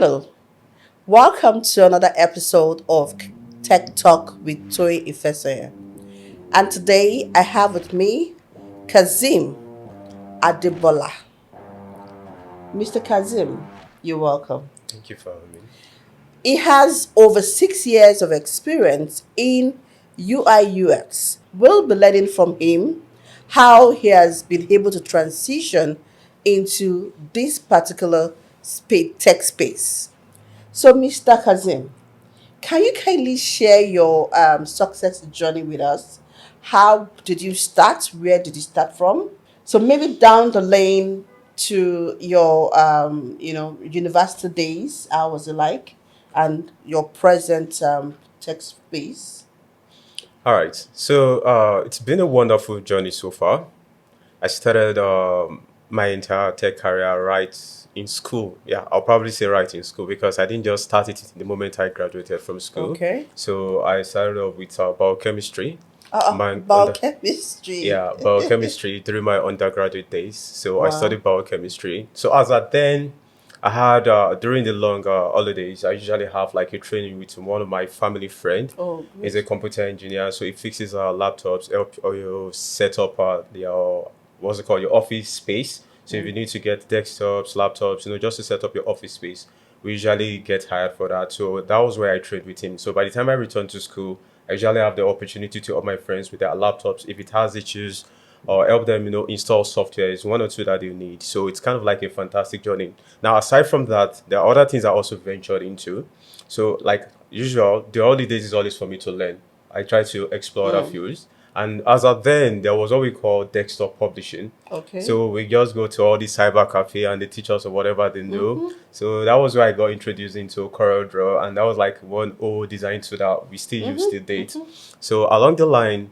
Hello, welcome to another episode of Tech Talk with Toy Ifesaya. And today I have with me Kazeem Adebola. Mr. Kazeem, you're welcome. Thank you for having me. He has over 6 years of experience in UI UX. We'll be learning from him how he has been able to transition into this particular tech space. So, Mr. Kazim, can you kindly share your success journey with us? How did you start? Where did you start from? So maybe down the lane to your university days. How was it like? And your present tech space. All right. It's been a wonderful journey so far. I started my entire tech career right in school. Yeah, I'll probably say right in school because I didn't just start it the moment I graduated from school. Okay. So I started off with biochemistry. Biochemistry. Biochemistry during my undergraduate days. So I Wow. studied biochemistry. So as at then, I had during the long holidays, I usually have like a training with one of my family friend. Oh, He's good. a computer engineer, so he fixes laptops, help you set up your what's it called, your office space. So if you Mm. need to get desktops, laptops, just to set up your office space, we usually get hired for that. So that was where I trained with him. So by the time I returned to school, I usually have the opportunity to help my friends with their laptops if it has issues or help them, install software. It's one or two that you need. So it's kind of like a fantastic journey. Now, aside from that, there are other things I also ventured into. So like usual, the holidays is always for me to learn. I try to explore other Mm. fields. And as of then, there was what we call desktop publishing. Okay. So we just go to all the cyber cafe and they teach us whatever they know. Mm-hmm. So that was where I got introduced into CorelDRAW, and that was like one old design tool that we still use Mm-hmm. to date. Mm-hmm. So along the line,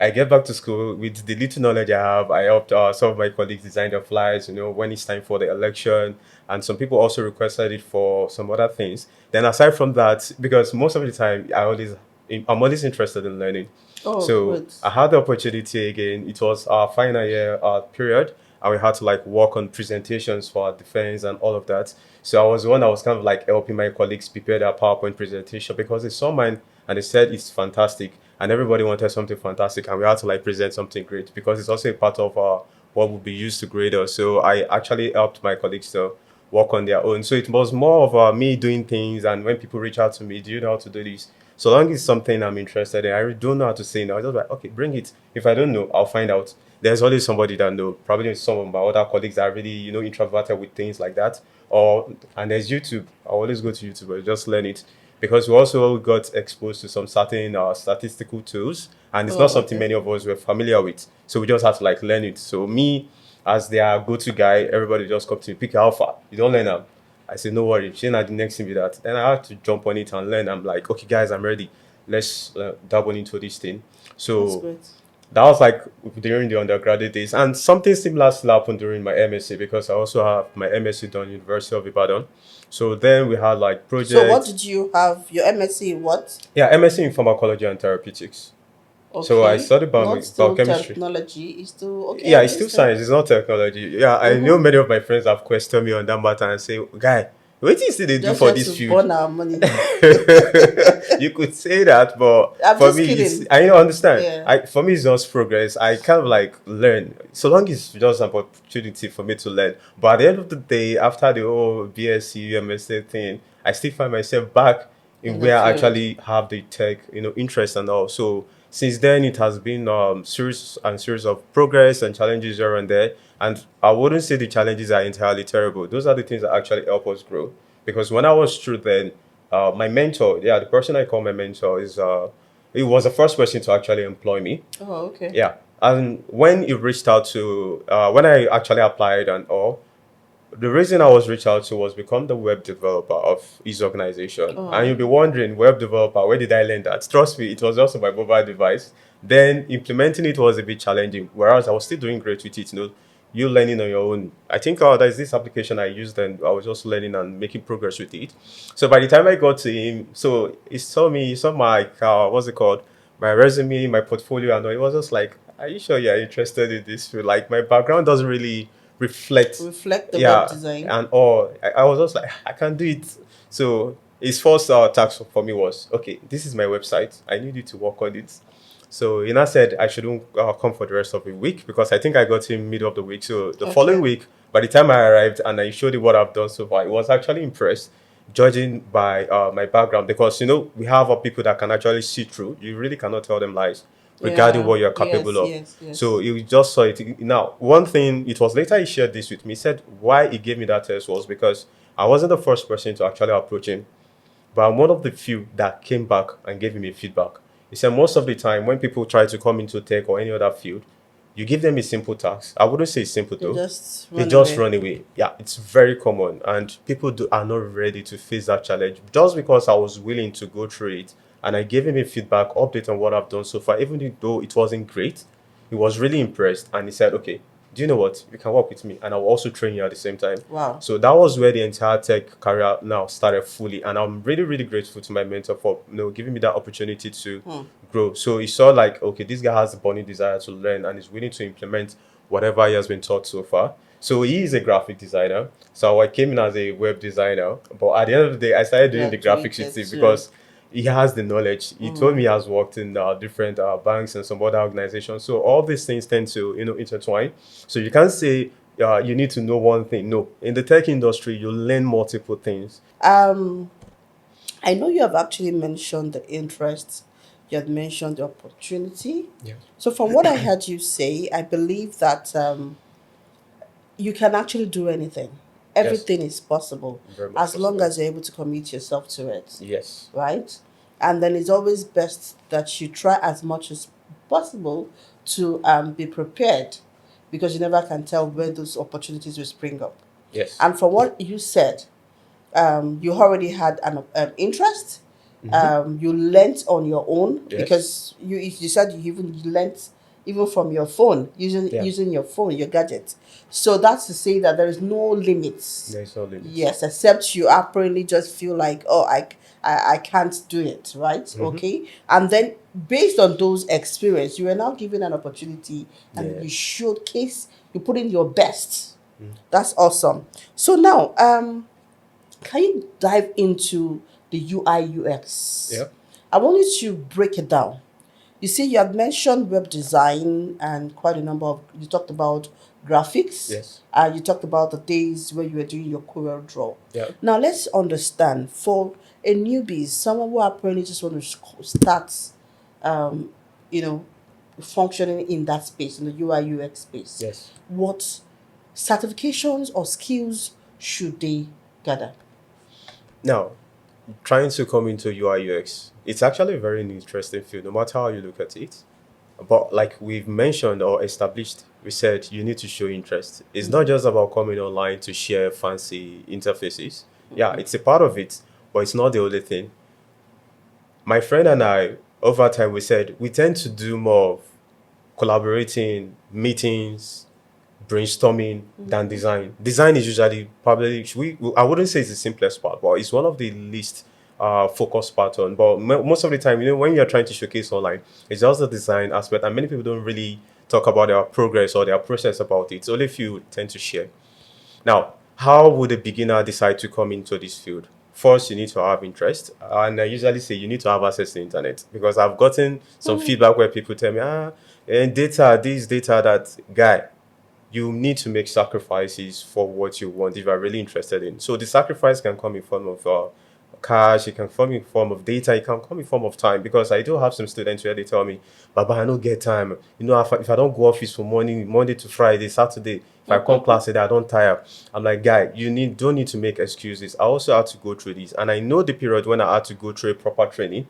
I get back to school with the little knowledge I have. I helped some of my colleagues design their flyers, when it's time for the election, and some people also requested it for some other things. Then aside from that, because most of the time I'm always interested in learning. Oh, So good. I had the opportunity again. It was our final year period, and we had to like work on presentations for our defense and all of that. So I was the one that was kind of like helping my colleagues prepare their PowerPoint presentation because they saw mine and they said it's fantastic, and everybody wanted something fantastic, and we had to like present something great because it's also a part of what would be used to grade us. So I actually helped my colleagues to work on their own. So it was more of me doing things, and when people reach out to me, do you know how to do this? So long as it's something I'm interested in, I really don't know how to say no. I just like, okay, bring it. If I don't know, I'll find out. There's always somebody that know. Probably some of my other colleagues are really, introverted with things like that. And there's YouTube. I always go to YouTube and just learn it because we also got exposed to some certain statistical tools, and it's not Oh, something okay. many of us were familiar with. So we just have to like learn it. So me, as their go-to guy, everybody just come to me, pick alpha. You don't learn them. I said, no worry. She not the next thing with that. Then I had to jump on it and learn. I'm like, okay, guys, I'm ready. Let's dabble into this thing. That's So great. that was like during the undergraduate days. And something similar still happened during my MSc because I also have my MSc done University of Ibadan. So then we had like So what projects. did you have? Your MSc in what? Yeah, MSc in pharmacology and therapeutics. So I Okay. studied Not still biochemistry. technology. It's still okay, Yeah, I'm it's still listening. science. It's not technology. Yeah, I know Mm-hmm. many of my friends have questioned me on that matter and say, "Guy, what do you see they do Just for here this to field?" burn our money. You could say that, but I'm for just me, it's kidding. I don't understand. Yeah. For me, it's just progress. I kind of like learn. So long as it's just an opportunity for me to learn. But at the end of the day, after the whole BSc, MSc thing, I still find myself back in In the where I field. actually have the tech, interest and all. So since then, it has been series and series of progress and challenges here and there. And I wouldn't say the challenges are entirely terrible. Those are the things that actually help us grow. Because when I was through then, my mentor, yeah, the person I call my mentor is he was the first person to actually employ me. Oh, okay. Yeah, and when he reached out to when I actually applied and all, the reason I was reached out to was become the web developer of his organization. And Oh, you'll be wondering, web developer, where did I learn that? Trust me, it was also my mobile device. Then implementing it was a bit challenging, whereas I was still doing great with it. You learning on your own. I think there's this application I used and I was just learning and making progress with it. So by the time I got to him, so he saw my what's it called? My resume, my portfolio, and all. It was just like, are you sure you're interested in this field? Like my background doesn't really reflect. Reflect the web Yeah, design. and all. I was just like, I can do it. So his first task for me was, okay, this is my website. I need you to work on it. So he now said I shouldn't come for the rest of the week because I think I got him middle of the week. So the following Okay. week, by the time I arrived and I showed him what I've done so far, he was actually impressed, judging by my background, because we have people that can actually see through. You really cannot tell them lies regarding Yeah. what you're capable Yes. of. Yes. So Yes. he just saw it. Now, one thing, it was later he shared this with me. He said why he gave me that test was because I wasn't the first person to actually approach him, but I'm one of the few that came back and gave him a feedback. He said most of the time when people try to come into tech or any other field, you give them a simple task. I wouldn't say it's simple They though. just They run just away. run away. Yeah, it's very common, and are not ready to face that challenge. Just because I was willing to go through it, and I gave him a feedback, update on what I've done so far, even though it wasn't great, he was really impressed, and he said, "Okay, do you know what? You can work with me, and I will also train you at the same time." Wow. So that was where the entire tech career now started fully, and I'm really, really grateful to my mentor for giving me that opportunity to Hmm. grow. So he saw like, okay, this guy has a burning desire to learn and is willing to implement whatever he has been taught so far. So he is a graphic designer. So I came in as a web designer, but at the end of the day, I started doing the graphics with Graduated him too. because he has the knowledge. He told me he has worked in different banks and some other organizations. So all these things tend to intertwine. So you can't say you need to know one thing. No, in the tech industry, you learn multiple things. Um, I know you have actually mentioned the interests. You had mentioned the opportunity. Yeah, So from what I heard you say, I believe that you can actually do anything. yes, Everything is possible very much as long possible. as you're able to commit yourself to it, Yes, right? And then it's always best that you try as much as possible to be prepared because you never can tell when those opportunities will spring up. yes. And from what you said, you already had an interest. Mm-hmm. You learnt on your own Yes, because you said you learnt even from your phone yeah. using your phone, your gadget. So that's to say that there is no limits. There's no limits. Yes, except you apparently just feel like, oh, I can't do it, right? Mm-hmm. Okay, and then based on those experience, you are now given an opportunity, and Yeah. you showcase, you put in your best. That's awesome. So now, can you dive into the UI UX? Yeah. I want you to break it down. You see, you have mentioned web design and quite a number of, you talked about graphics, Yes. you talked about the days where you were doing your Corel Draw. Yeah. Now, let's understand for a newbie, someone who apparently just want to start, um, you know, functioning in that space, in the UI UX space, Yes. what certifications or skills should they gather? Now, trying to come into UI UX, it's actually a very interesting field, no matter how you look at it. But like we've mentioned or established, we said you need to show interest. It's not just about coming online to share fancy interfaces. Yeah, it's a part of it, but it's not the only thing. My friend and I, over time, we said we tend to do more of collaborating, meetings, brainstorming than design. Design is usually probably I wouldn't say it's the simplest part, but it's one of the least focused part on. But most of the time, when you're trying to showcase online, it's just the design aspect, and many people don't really talk about their progress or their process about it. It's only few tend to share. Now, how would a beginner decide to come into this field? First, you need to have interest, and I usually say you need to have access to the internet because I've gotten some feedback where people tell me, and data, this data, that guy, you need to make sacrifices for what you want if you're really interested in. So the sacrifice can come in form of cash, it can come in form of data, it can come in form of time. Because I do have some students where they tell me, Baba, I don't get time. If I don't go office for morning, Monday to Friday, Saturday, if I come class today, I don't tire. I'm like, guy, don't need to make excuses. I also had to go through this. And I know the period when I had to go through a proper training.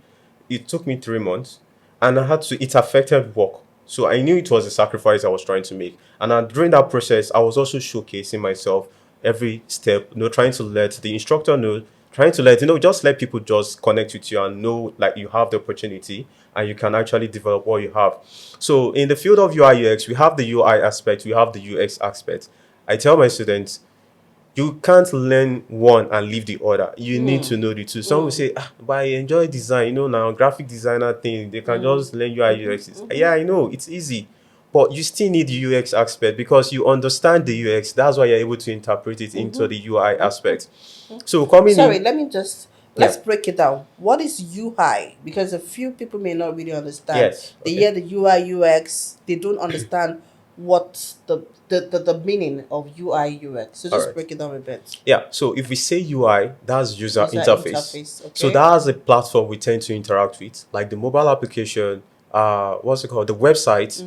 It took me 3 months, and it affected work. So I knew it was a sacrifice I was trying to make. And during that process, I was also showcasing myself every step, trying to let the instructor know, trying to just let people just connect with you and know like you have the opportunity and you can actually develop what you have. So in the field of UI UX, we have the UI aspect, we have the UX aspect. I tell my students, you can't learn one and leave the other. You need to know the two. Some will say, but I enjoy design. Now graphic designer thing, they can just learn UI UX. Yeah, I know it's easy, but you still need the UX aspect because you understand the UX. That's why you're able to interpret it into the UI aspect. So coming Sorry, in, let me just yeah, let's break it down. What is UI? Because a few people may not really understand. yes, They okay, hear the UI UX, they don't understand what the meaning of UI UX. So all just right. break it down a bit. Yeah, so if we say UI, that's user User interface. interface, So okay? that's a platform we tend to interact with, like the mobile application, what's it called, the website,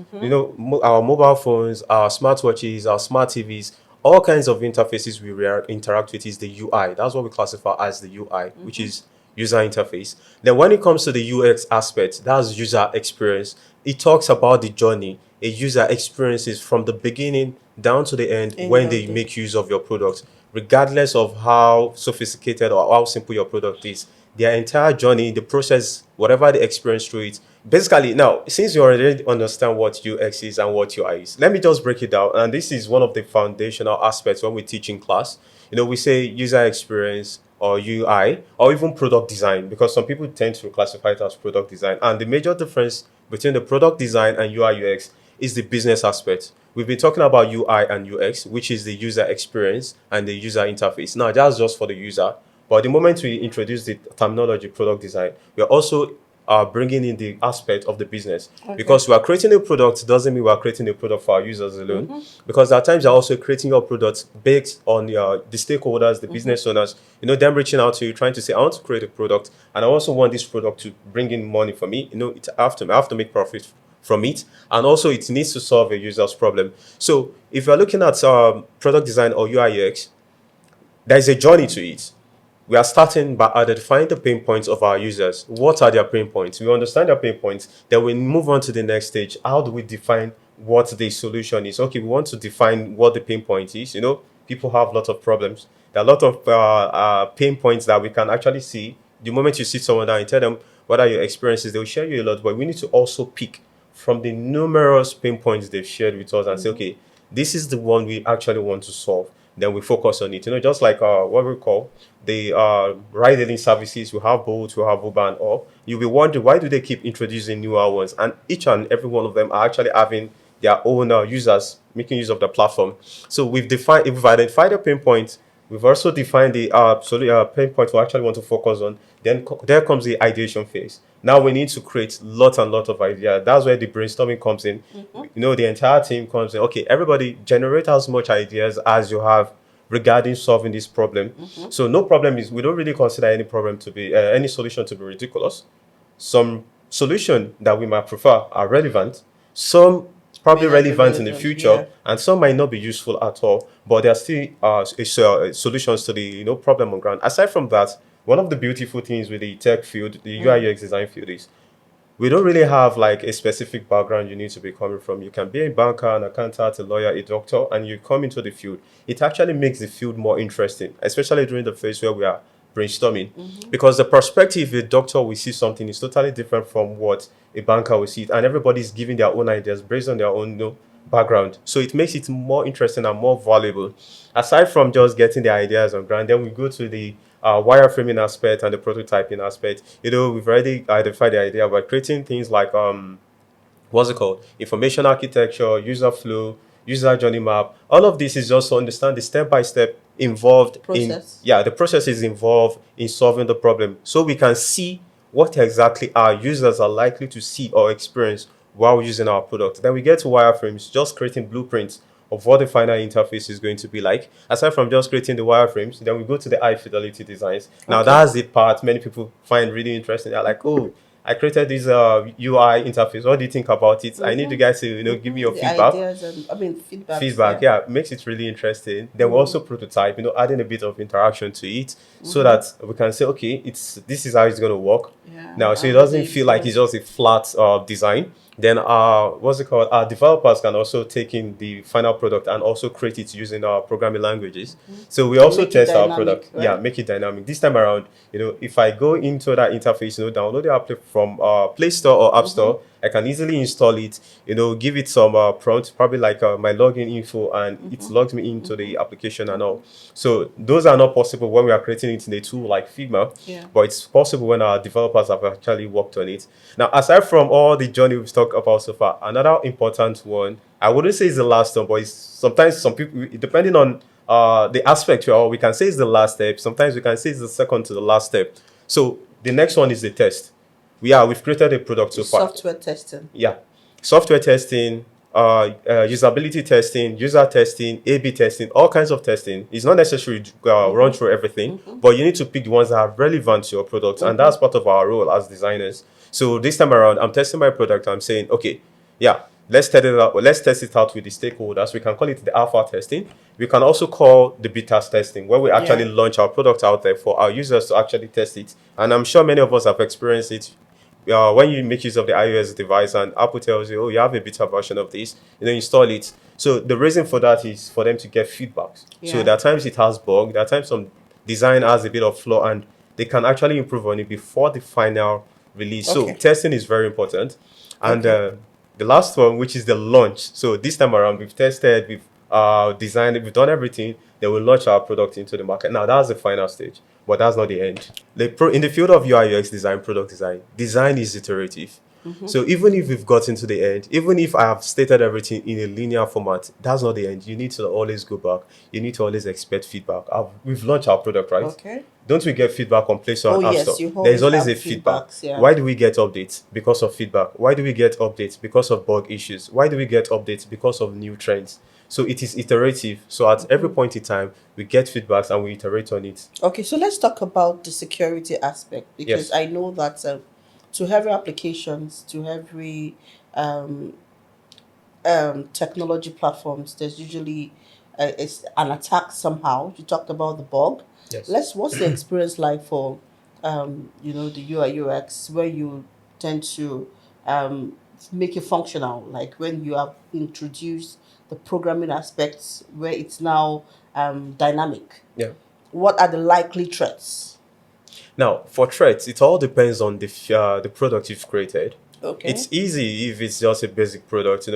our mobile phones, our smartwatches, our smart TVs, all kinds of interfaces we interact with is the UI. That's what we classify as the UI, which is user interface. Then when it comes to the UX aspect, that's user experience. It talks about the journey a user experiences from the beginning down to the end End when of they the make use of your product, regardless of how sophisticated or how simple your product is. Their entire journey, the process, whatever they experience through it. Basically, now, since you already understand what UX is and what UI is, let me just break it down. And this is one of the foundational aspects when we teach in class. We say user experience or UI or even product design because some people tend to classify it as product design. And the major difference between the product design and UI UX is the business aspect. We've been talking about UI and UX, which is the user experience and the user interface. Now, that's just for the user. But the moment we introduce the terminology product design, we are also bringing in the aspect of the business. okay. Because we are creating a product doesn't mean we are creating a product for our users alone. Because at times you're also creating your product based on the stakeholders, the business owners, them reaching out to you, trying to say, I want to create a product and I also want this product to bring in money for me. I have to make profit from it, and also it needs to solve a user's problem. So if you're looking at product design or UI UX, there's a journey to it. We are starting by identifying the pain points of our users. What are their pain points? We understand their pain points, then we move on to the next stage. How do we define what the solution is? Okay, we want to define what the pain point is. People have lots of problems. There are a lot of pain points that we can actually see. The moment you sit someone down and tell them what are your experiences, they'll share you a lot, but we need to also pick from the numerous pain points they've shared with us and say, okay, this is the one we actually want to solve. Then we focus on it. Just like what we call the ride-hailing services. We have Bolt, we have Uber, and all. You'll be wondering why do they keep introducing newer ones? And each and every one of them are actually having their own users making use of the platform. So we've identified a pain point. We've also defined the pain point we actually want to focus on. Then there comes the ideation phase. Now we need to create lot and lot of ideas. That's where the brainstorming comes in. The entire team comes in. Okay, everybody generate as much ideas as you have regarding solving this problem. So no problem is we don't really consider any problem to be any solution to be ridiculous. Some solution that we might prefer are relevant. Some May probably not be relevant in the relevant. future, Yeah. and some might not be useful at all. But there are still solutions to the problem on ground. Aside from that, one of the beautiful things with the tech field, the UI UX design field, is we don't really have like a specific background you need to be coming from. You can be a banker, an accountant, a lawyer, a doctor, and you come into the field. It actually makes the field more interesting, especially during the phase where we are brainstorming. Because the perspective a doctor will see something is totally different from what a banker will see it. And everybody's giving their own ideas based on their own background. So it makes it more interesting and more valuable. Aside from just getting the ideas on ground, then we go to the wireframing aspect and the prototyping aspect. We've already identified the idea about creating things like what's it called? Information architecture, user flow, user journey map. All of this is just to understand the step by step involved in, Process. yeah, the process is involved in solving the problem. So we can see what exactly our users are likely to see or experience while using our product. Then we get to wireframes, just creating blueprints of what the final interface is going to be like. Aside from just creating the wireframes, then we go to the high fidelity designs. Now Okay. that's the part many people find really interesting. They're like, oh, I created this UI interface. What do you think about it? I need you guys to give me your The feedback. ideas and feedbacks. Feedback, Yeah. yeah, makes it really interesting. Then we also prototype, adding a bit of interaction to it so that we can say, okay, this is how it's going to work. Yeah. Now, so it How do doesn't they feel like deploy? it's just a flat design. Then what's it called? Our developers can also take in the final product and also create it using our programming languages. So we And also make it test our product. dynamic, Yeah, right? make it dynamic. This time around, if I go into that interface, download the app from Play Store or App Store, I can easily install it, give it some prompt, probably like my login info, and it logs me into the application and all. So those are not possible when we are creating it in a tool like Figma, Yeah. but it's possible when our developers have actually worked on it. Now, aside from all the journey we've talked about so far, another important one, I wouldn't say it's the last one, but it's sometimes some people, depending on the aspect, or we can say it's the last step. Sometimes we can say it's the second to the last step. So the next one is the test. We've created a product The so far. software testing. Yeah, software testing, usability testing, user testing, A/B testing, all kinds of testing. It's not necessary to run through everything, but you need to pick the ones that are relevant to your product, and that's part of our role as designers. So this time around, I'm testing my product. I'm saying, okay, yeah, let's test it out. Let's test it out with the stakeholders. We can call it the alpha testing. We can also call the beta testing, where we actually Yeah. launch our product out there for our users to actually test it. And I'm sure many of us have experienced it when you make use of the iOS device and Apple tells you, oh, you have a beta version of this, install it. So the reason for that is for them to get feedbacks. So Yeah. there are times it has bug, there are times some design has a bit of flaw, and they can actually improve on it before the final release. So Okay. testing is very important. And Okay. the last one, which is the launch. So this time around, we've tested, we've designed it, we've done everything. Then we'll launch our product into the market. Now that's the final stage, but that's not the end. In the field of UI UX design, product design, design is iterative. So even if we've gotten to the end, even if I have stated everything in a linear format, that's not the end. You need to always go back. You need to always expect feedback. We've launched our product, right? Okay. Don't we get feedback on Play Store Oh and App yes, Store? you There is always always have a feedback. feedbacks. Yeah. Why do we get updates? Because of feedback. Why do we get updates? Because of bug issues. Why do we get updates? Because of new trends. So it is iterative. So at every point in time, we get feedbacks and we iterate on it. Okay, so let's talk about the security aspect because Yes. I know that to every applications, to every um, technology platforms, there's usually it's an attack somehow. You talked about the bug. Yes. What's the experience like for the UI UX where you tend to make it functional, like when you have introduced the programming aspects where it's now dynamic. Yeah. What are the likely threats? Now, for threats, it all depends on the product you've created. Okay. It's easy if it's just a basic product,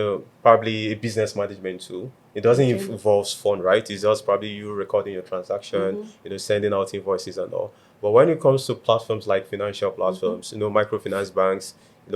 probably a business management tool. It doesn't Okay. involve fun, right? It's just probably you recording your transaction, Mm-hmm. sending out invoices and all. But when it comes to platforms like financial Mm-hmm. platforms, microfinance banks,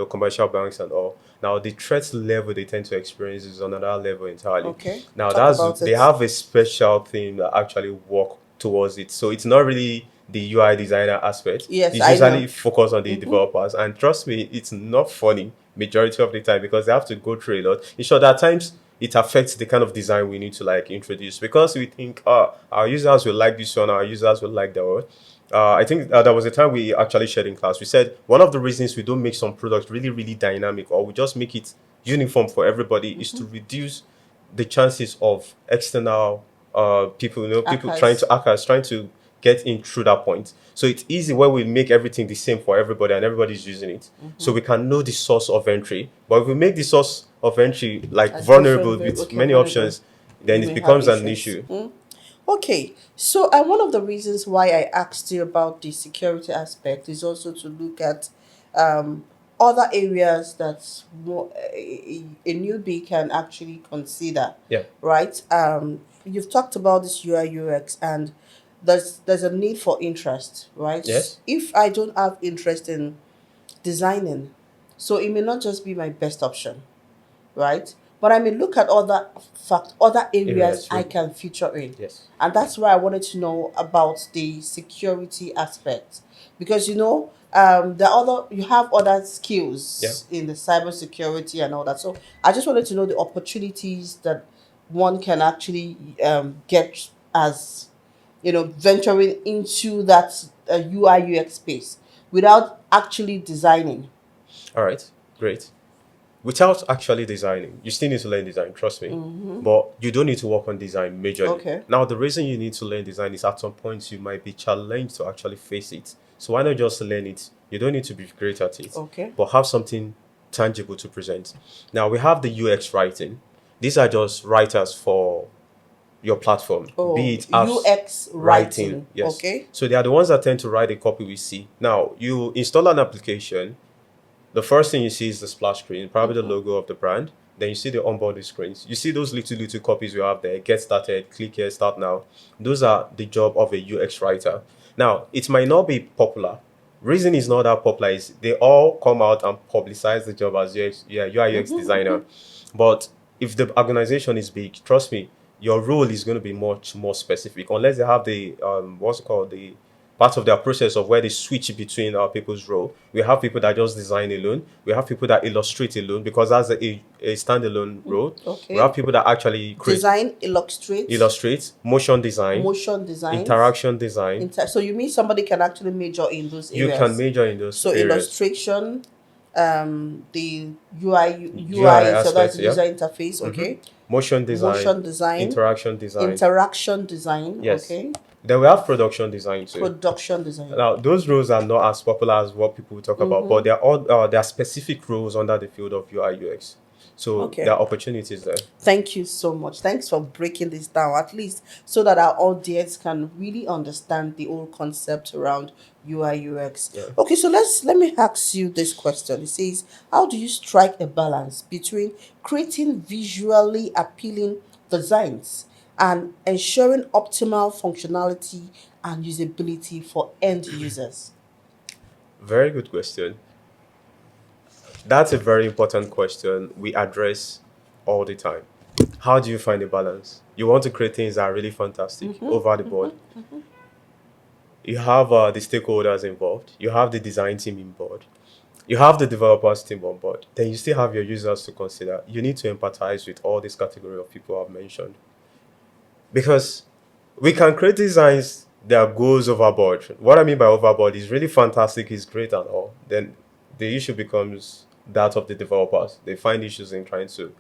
commercial banks and all, now the threat level they tend to experience is on another level entirely. Okay. Now Talk that's about they it. have a special team that actually work towards it. So it's not really the UI designer aspect. Yes, It's I usually know. focused on the Mm-hmm. developers. And trust me, it's not funny majority of the time because they have to go through a lot. In short, at times it affects the kind of design we need to like introduce because we think, our users will like this one, our users will like that one. I think there was a time we actually shared in class. We said one of the reasons we don't make some products really, really dynamic or we just make it uniform for everybody is to reduce the chances of external people, people trying Hackers. to hackers trying to get in through that point. So it's easy when we make everything the same for everybody and everybody's using it. So we can know the source of entry. But if we make the source of entry like A vulnerable different with okay, many whatever. options, You then it may have becomes an issues. issue. Okay, so one of the reasons why I asked you about the security aspect is also to look at um, other areas that a newbie can actually consider, Yeah. right? You've talked about this UI UX, and there's a need for interest, right? Yes. If I don't have interest in designing, so it may not just be my best option, right? But I may look at other areas Areas. I can feature in. Yes. And that's why I wanted to know about the security aspect. Because you have other Yeah. skills in the cybersecurity and all that. So I just wanted to know the opportunities that one can actually get as venturing into that UI UX space without actually designing. All right. Great. Without actually designing, you still need to learn design, trust me. But you don't need to work on design majorly. Okay. Now, the reason you need to learn design is at some point you might be challenged to actually face it. So why not just learn it? You don't need to be great at it, Okay. but have something tangible to present. Now, we have the UX writing. These are just writers for your platform, be Oh, it apps UX writing. writing. Yes. Okay. So they are the ones that tend to write the copy we see. Now, you install an application, The first thing you see is the splash screen, probably the logo of the brand. Then you see the onboarding screens. You see those little copies you have there. Get started, click here, start now. Those are the job of a UX writer. Now, it might not be popular. Reason is not that popular is they all come out and publicize the job as UX, yeah, UI UX designer. But if the organization is big, trust me, your role is going to be much more specific. Unless they have the what's it called, the part of their process of where they switch between our people's role. We have people that just design alone. We have people that illustrate alone because that's a standalone role. We have Okay. people that actually Design, illustrate, illustrate, motion design, motion designs. interaction design. So you mean somebody can actually major in those You can areas? major in those So areas. illustration, the UI, UI so that's aspects, the yeah. user interface, okay. Motion design, Motion design, interaction design. interaction design, Yes. okay. Then we have production design too. Production design. Now, those roles are not as popular as what people talk about, but they're all there are specific roles under the field of UI UX. So Okay. there are opportunities there. Thank you so much. Thanks for breaking this down, at least so that our audience can really understand the whole concept around UI UX. Yeah. Okay, so let me ask you this question. It says, how do you strike a balance between creating visually appealing designs and ensuring optimal functionality and usability for end users? Very good question. That's a very important question we address all the time. How do you find a balance? You want to create things that are really fantastic over the board. You have the stakeholders involved. You have the design team involved. You have the developers team on board. Then you still have your users to consider. You need to empathize with all this category of people I've mentioned. Because we can create designs that goes overboard. What I mean by overboard is really fantastic, is great and all. Then the issue becomes that of the developers. They find issues in trying to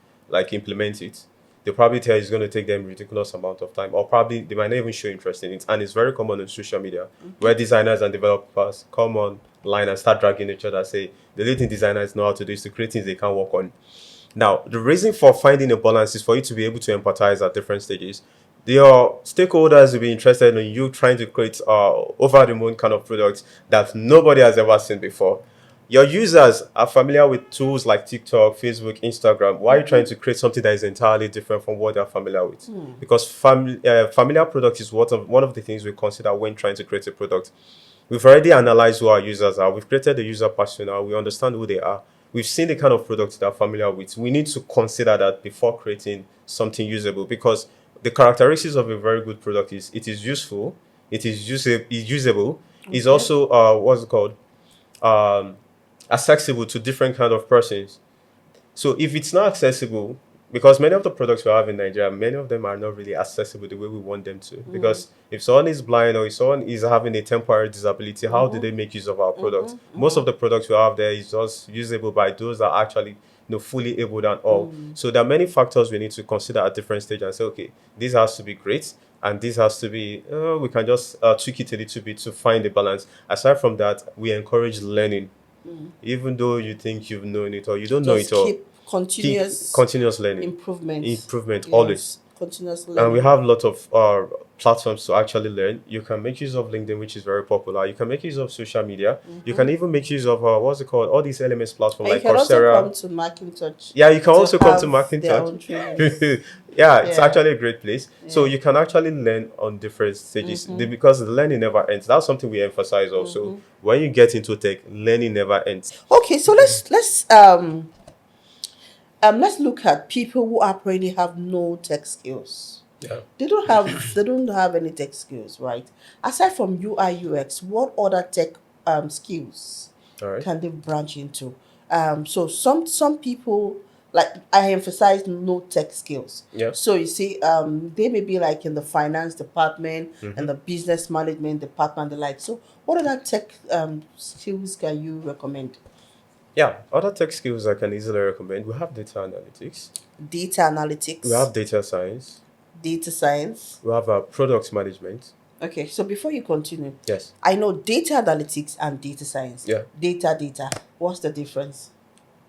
implement it. They probably tell you it's going to take them ridiculous amount of time, or probably they might not even show interest in it. And it's very common on social media where designers and developers come online and start dragging each other, say the only thing designers know how to do is to create things they can't work on. Now, the reason for finding a balance is for you to be able to empathize at different stages. Your stakeholders will be interested in you trying to create over the moon kind of products that nobody has ever seen before. Your users are familiar with tools like TikTok, Facebook, Instagram. Why are you trying to create something that is entirely different from what they're familiar with? Because familiar product is one of the things we consider when trying to create a product. We've already analyzed who our users are. We've created the user persona. We understand who they are. We've seen the kind of products they're familiar with. We need to consider that before creating something usable, because the characteristics of a very good product is it is useful, it is usable, is also what's it called? Accessible to different kind of persons. So if it's not accessible, because many of the products we have in Nigeria, many of them are not really accessible the way we want them to. Because if someone is blind or if someone is having a temporary disability, how do they make use of our products? Most of the products we have there is just usable by those that are actually fully able and all. So there are many factors we need to consider at different stages and say, okay, this has to be great and this has to be, we can just tweak it a little bit to find a balance. Aside from that, we encourage learning. Even though you think you've known it or you don't know Just it all, keep continuous continuous learning, improvements. improvement Yes, always. continuous And learning. we have a lot of platforms to actually learn. You can make use of LinkedIn, which is very popular. You can make use of social media. You can even make use of what's it called, all these LMS platforms And like you can also Coursera. come to Macintosh. Yeah, you can to also come to have their own Macintosh. trainings. Yeah, it's Yeah. actually a great place. So Yeah. you can actually learn on different stages because the learning never ends. That's something we emphasize also. When you get into tech, learning never ends. Okay, so let's look at people who apparently have no tech skills. Yeah. They don't have any tech skills, right? Aside from UI UX, what other tech skills All right. can they branch into? So some people, like I emphasize no tech skills. Yeah. So you see, they may be like in the finance department and the business management department, the like. So what other tech skills can you recommend? Yeah. Other tech skills I can easily recommend. We have data analytics. Data analytics, We have data science. data science. We have product management. Okay, so before you continue, Yes. I know data analytics and data science. Yeah. Data. What's the difference?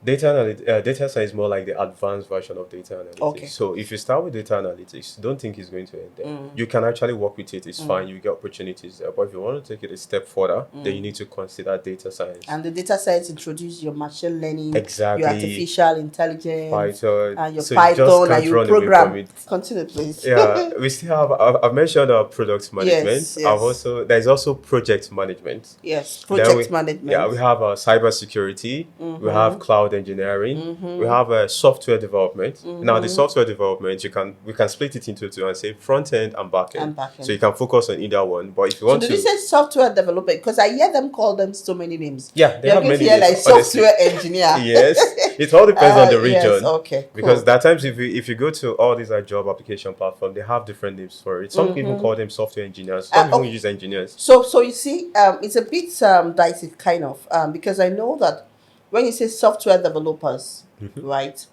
Data science is more like the advanced version of data analytics. Okay. So if you start with data analytics, don't think it's going to end there. You can actually work with it. It's fine. You get opportunities there. But if you want to take it a step further, then you need to consider data science. And the data science introduce your machine learning, your Exactly. artificial intelligence, Python. and your So you just Python, and can't you run away from program. it. Continue, please. Yeah, we still have. I've mentioned product management. Yes, yes. There's also project management. Yes, Then project we, yeah, management. we have cybersecurity. We have cloud engineering. We have software development. Now, the software development, we can split it into two and say front end and back end. And back end. So you can focus on either one. But if you So want did to, you say software developer? Because I hear them call them so many names. yeah, they You're have going to many hear like names, honestly. software engineer. Yes, it all depends on the region. Yes, okay, cool. Because that times if you go to all these job application platforms, they have different names for it. Some people call them software engineers. Some people okay. use engineers. So you see, it's a bit dicey kind of because I know that when you say software developers, right?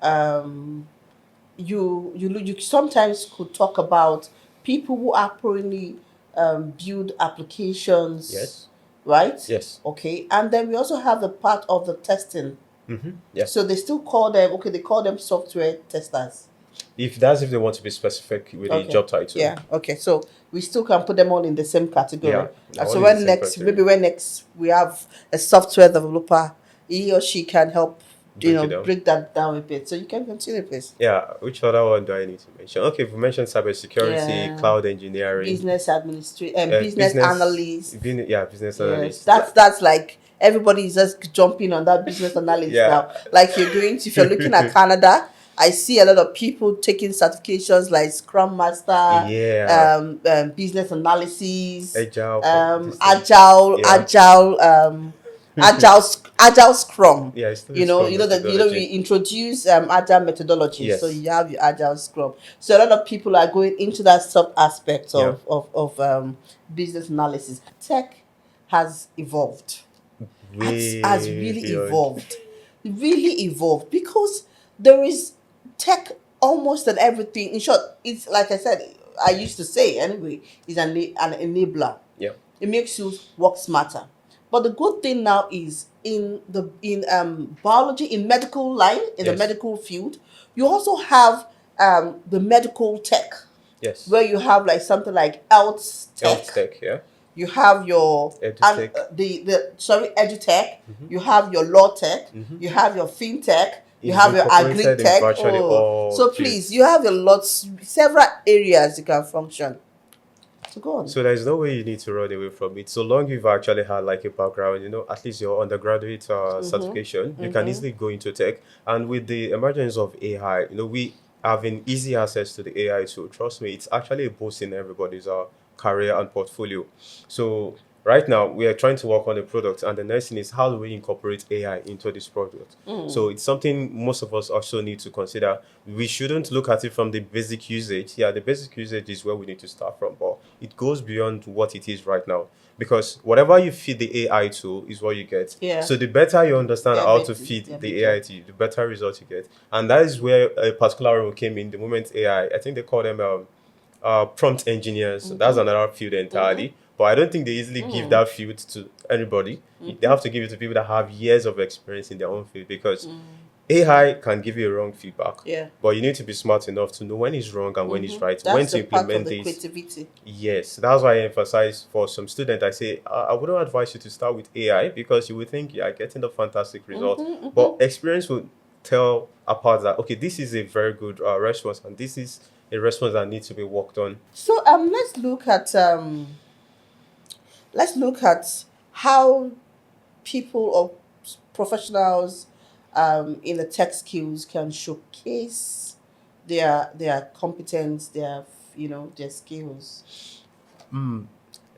Um, you sometimes could talk about people who actually build applications. Yes. Right. Yes. Okay, and then we also have the part of the testing. Yes. So they still call them They call them software testers. If they want to be specific with the Okay. job title. Yeah. Okay. So we still can put them all in the same category. Yeah, And all so in when the same next, category. maybe when next we have a software developer, he or she can help Break it down. break that down a bit. So you can continue, please. Yeah, which other one do I need to mention? Okay, we mentioned cybersecurity, Yeah. cloud engineering, Business administrator, business analyst. business Yes, analyst. that's like everybody is just jumping on that business analyst Yeah. now. Like if you're looking at Canada, I see a lot of people taking certifications like Scrum Master, Yeah. business analysis, Agile, agile, yeah. agile Scrum. Yeah, it's still a You know, Scrum you know that we methodology. introduce agile methodology. Yes. So you have your agile Scrum. So a lot of people are going into that sub aspect of business analysis. Tech has evolved. Has really Beyond. evolved because there is tech almost in everything. In short, it's like I said, I used to say anyway, is an enabler. Yeah. It makes you work smarter. But the good thing now is in biology, in medical line, in the Yes. medical field, you also have the medical tech, Yes. where you have like something like health tech. Health tech, yeah. You have your Edutech. edutech. You have your law tech. You have your fintech. You It's have your agri incorporated in tech. virtually all So fields. please, you have several areas you can function. So go on. So there's no way you need to run away from it. So long you've actually had like a background, at least your undergraduate certification, you can easily go into tech. And with the emergence of AI, we having easy access to the AI tool. Trust me, it's actually a boost in everybody's career and portfolio. So right now we are trying to work on a product, and the next thing is how do we incorporate AI into this product. So it's something most of us also need to consider. We shouldn't look at it from the basic usage. Yeah, the basic usage is where we need to start from, but it goes beyond what it is right now, because whatever you feed the AI to is what you get. Yeah. So the better you understand how to better- feed yeah, the better. AI to you, the better result you get. And that is where a particular role came in. The moment I think they call them prompt engineers. So that's another field entirely. But I don't think they easily give that field to anybody. They have to give it to people that have years of experience in their own field, because AI can give you a wrong feedback. Yeah. But you need to be smart enough to know when it's wrong and when it's right. That's When to the part of implement the this. creativity. Yes, that's why I emphasize for some students. I say I wouldn't advise you to start with AI, because you would think you are getting the fantastic result, but experience will tell apart that okay, this is a very good response, and this is a response that needs to be worked on. So let's look at how people or professionals in the tech skills can showcase their competence, their skills.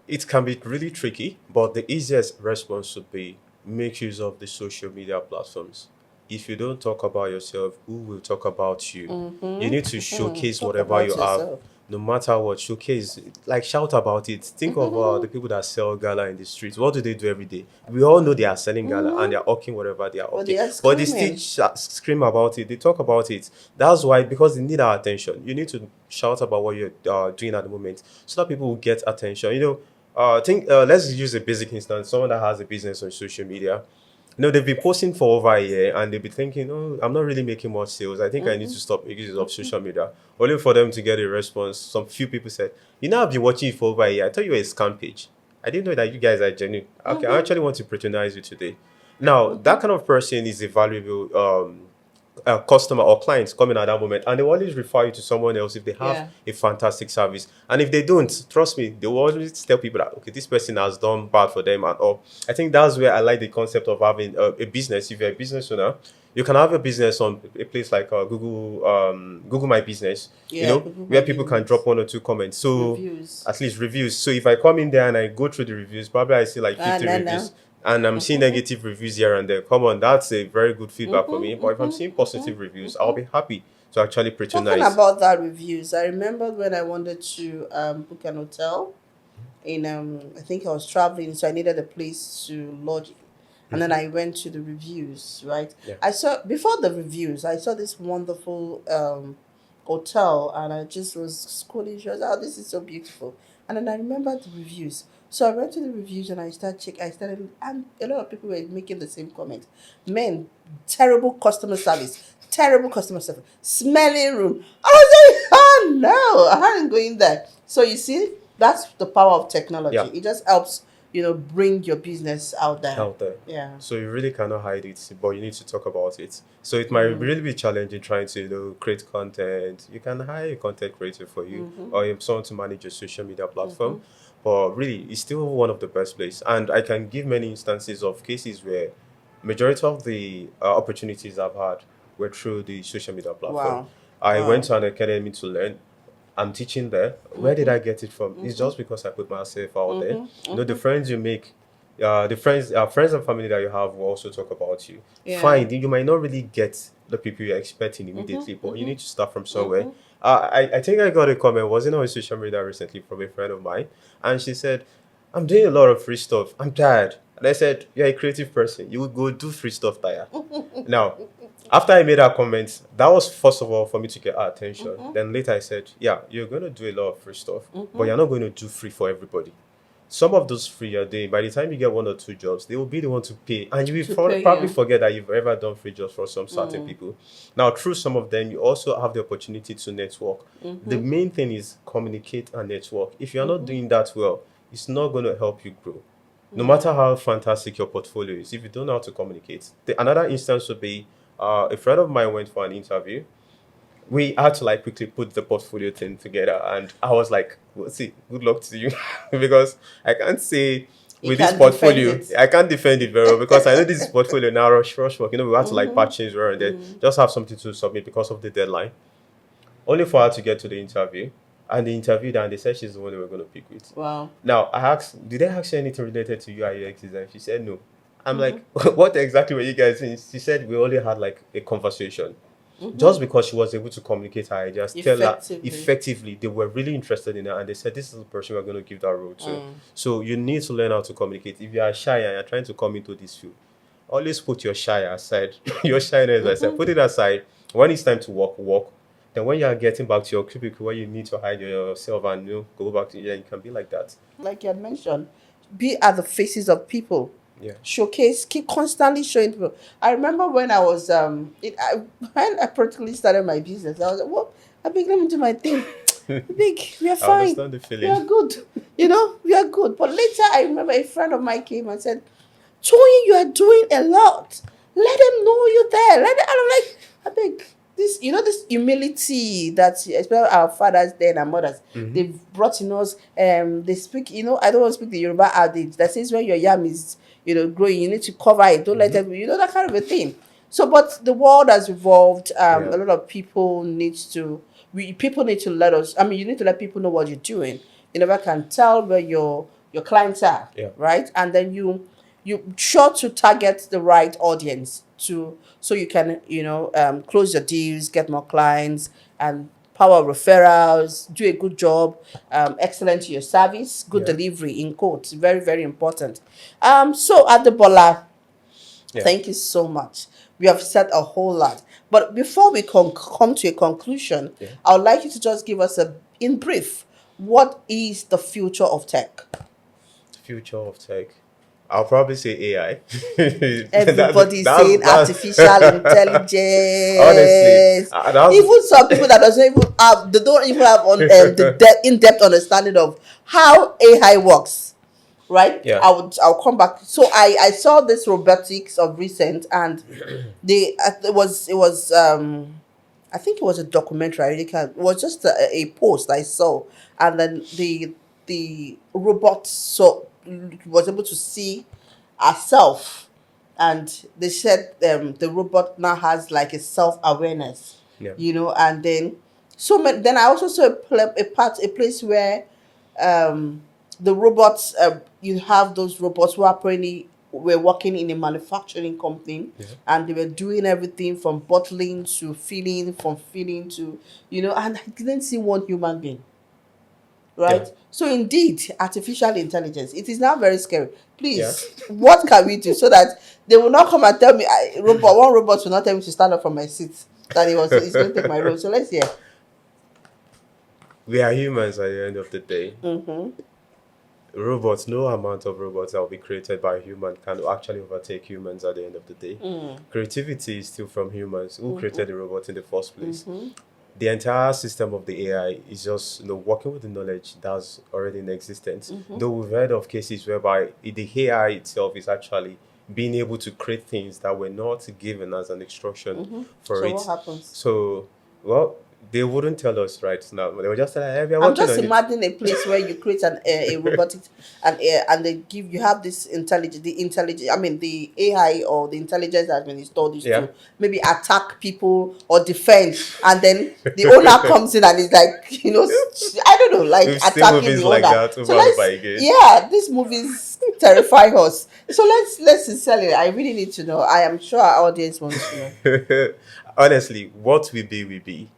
It can be really tricky, but the easiest response would be make use of the social media platforms. If you don't talk about yourself, who will talk about you? You need to showcase Talk whatever about you have, yourself. no matter what. Showcase, like shout about it. Think of the people that sell gala in the streets. What do they do every day? We all know they are selling gala and they are hawking whatever they are But hawking. they are But they still screaming. scream about it. They talk about it. That's why, because they need our attention. You need to shout about what you're doing at the moment, so that people will get attention. Let's use a basic instance. Someone that has a business on social media, they've been posting for over a year and they'll be thinking, oh, I'm not really making much sales. I think I need to stop making use of social media. Only for them to get a response. Some few people said, I've been watching you for over a year. I thought you were a scam page. I didn't know that you guys are genuine. Okay, I actually want to patronize you today. Now, that kind of person is a valuable customer or clients coming at that moment, and they will always refer you to someone else if they have Yeah. a fantastic service. And if they don't, trust me, they will always tell people that, okay, this person has done bad for them and all. I think that's where I like the concept of having a business. If you're a business owner, you can have a business on a place like Google My Business, Yeah. People where my people can business. drop one or two comments. So Reviews. at least reviews. So if I come in there and I go through the reviews, probably I see like Ah, 50 no, no. reviews and I'm seeing negative reviews here and there. Come on, that's a very good feedback for me. But if I'm seeing positive reviews, I'll be happy to actually Talking patronize. about that reviews, I remember when I wanted to book an hotel in I think I was traveling, so I needed a place to lodge. And then I went to the reviews, right? Yeah. I saw before the reviews, I saw this wonderful hotel, and I just was scrolling. She was, oh, this is so beautiful. And then I remembered the reviews. So I went to the reviews and I started, and a lot of people were making the same comment. Men, terrible customer service, smelling room. I was like, oh no, I hadn't go in there. So you see, that's the power of technology. Yeah. It just helps, bring your business out there. Out there. Yeah. So you really cannot hide it, but you need to talk about it. So it might really be challenging trying to create content. You can hire a content creator for you, or someone to manage your social media platform. But really, it's still one of the best places. And I can give many instances of cases where majority of the opportunities I've had were through the social media platform. Wow. I went Wow. to an academy to learn. I'm teaching there. Where did I get it from? It's just because I put myself out there. The friends you make, friends and family that you have will also talk about you. Yeah. Fine, you might not really get the people you're expecting immediately, but you need to start from somewhere. I think I got a comment, wasn't on social media recently from a friend of mine, and she said, I'm doing a lot of free stuff. I'm tired. And I said, you're a creative person. You would go do free stuff tired. Now, after I made that comment, that was first of all for me to get her attention. Then later I said, yeah, you're going to do a lot of free stuff, but you're not going to do free for everybody. Some of those free you're doing, by the time you get one or two jobs, they will be the one to pay. And you will To pay probably you. forget that you've ever done free jobs for some certain people. Now, through some of them, you also have the opportunity to network. The main thing is communicate and network. If you're not doing that well, it's not going to help you grow. No matter how fantastic your portfolio is, if you don't know how to communicate. Another instance would be a friend of mine went for an interview. We had to like quickly put the portfolio thing together, and I was like, well, see, good luck to you. Because I can't say You with this can't defend portfolio, it. I can't defend it very well because I know this is portfolio now, rush work. We had to like patch things around there, just have something to submit because of the deadline. Only for her to get to the interview. And they interviewed her and they said she's the one they were going to pick with. Wow. Now, I asked, did they ask you anything related to UI UX design? She said no. I'm like, what exactly were you guys saying? She said we only had like a conversation. Just because she was able to communicate her ideas, tell her Effectively. effectively, they were really interested in her and they said, this is the person we're going to give that role to. So you need to learn how to communicate. If you are shy and you're trying to come into this field, always put your shy aside. Your shyness aside. Put it aside. When it's time to work. Then when you are getting back to your cubicle where you need to hide yourself and go back to, yeah, you can be like that. Like you had mentioned, be at the faces of people. Yeah. Showcase, keep constantly showing people. I remember when I was when I practically started my business, I was like, "What? I beg, let me do my thing. Big, we are I fine. understand the We feeling. are good. We are good." But later, I remember a friend of mine came and said, "Toyin, you are doing a lot. Let them know you there. Let them." And I'm like, "I beg." This humility that especially our fathers then and mothers, they've brought in us. They speak. I don't want to speak the Yoruba adage that says when your yam is growing, you need to cover it. Don't let them. That kind of a thing. So, but the world has evolved. Yeah. A lot of people people need to let us. I mean, you need to let people know what you're doing. You never can tell where your clients are, Yeah. right? And then you sure to target the right audience so you can close your deals, get more clients, and power referrals, do a good job, excellent to your service, good Yeah. delivery in quotes, very very important. So Adebola, Yeah. thank you so much. We have said a whole lot, but before we come to a conclusion, Yeah. I would like you to just give us in brief, what is the future of tech? Future of tech. I'll probably say AI. Everybody is saying That's artificial intelligence. honestly, that's Even some people that doesn't even have, they don't even have on the in-depth understanding of how AI works. Right? yeah, I'll come back. So I saw this robotics of recent, and it was I think it was a documentary. I really can't. It was just a post I saw, and then the robot was able to see herself, and they said the robot now has like a self awareness, yeah, and then then I also saw a place where um the robots, you have those robots who apparently were working in a manufacturing company, yeah, and they were doing everything from bottling to filling, from filling to, and I didn't see one human being, yeah, right? So indeed, artificial intelligence, it is now very scary. yeah. Please, what can we do so that they will not come and tell me, one robot will not tell me to stand up from my seat, that it's going to take my role. So let's hear. We are humans at the end of the day. Mm-hmm. Robots, no amount of robots that will be created by a human can actually overtake humans at the end of the day. Mm. Creativity is still from humans who Mm-hmm. created the robot in the first place. Mm-hmm. The entire system of the AI is just working with the knowledge that's already in existence. Mm-hmm. Though we've heard of cases whereby the AI itself is actually being able to create things that were not given as an instruction Mm-hmm. for So what it. happens? So, well, they wouldn't tell us right now. They were just like, hey, we are I'm working just on it. imagining a place where you create a robotic, and they give you have this intelligence, I mean the AI or the intelligence that has been installed is Yeah. to maybe attack people or defend, and then the owner comes in and is like, I don't know, like We've seen attacking movies the like owner. that So over and over let's, again. yeah, these movies terrify us. So let's sincerely, I really need to know. I am sure our audience wants to know. Honestly, what we be.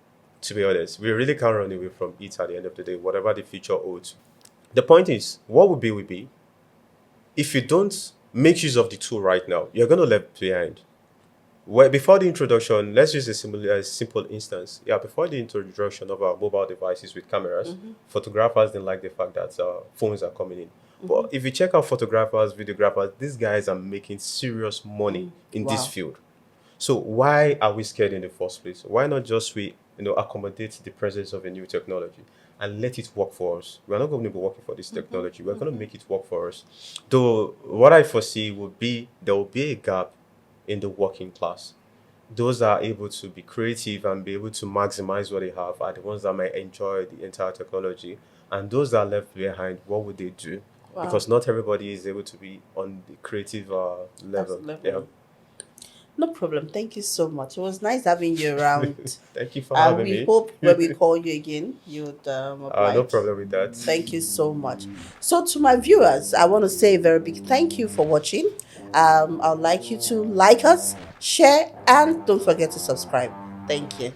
To be honest, we really can't run away from it at the end of the day, whatever the future holds. The point is, what will be. If you don't make use of the tool right now, you're going to left behind. Well, before the introduction, let's use a simple instance. Yeah, before the introduction of our mobile devices with cameras, Mm-hmm. photographers didn't like the fact that phones are coming in. Mm-hmm. But if you check out photographers, videographers, these guys are making serious money Mm. in this Wow. field. So why are we scared in the first place? Why not just accommodate the presence of a new technology and let it work for us? We're not going to be working for this Mm-hmm. technology. We're going to Mm-hmm. make it work for us. Though what I foresee would be there will be a gap in the working class. Those that are able to be creative and be able to maximize what they have are the ones that might enjoy the entire technology. And those that are left behind, what would they do? Wow. Because not everybody is able to be on the creative That's level. Yeah. level. No problem. Thank you so much. It was nice having you around. Thank you for And having we me. hope when we call you again, you'd No oblige. problem with that. Thank you so much. So, to my viewers, I want to say a very big thank you for watching. I'd like you to like us, share, and don't forget to subscribe. Thank you.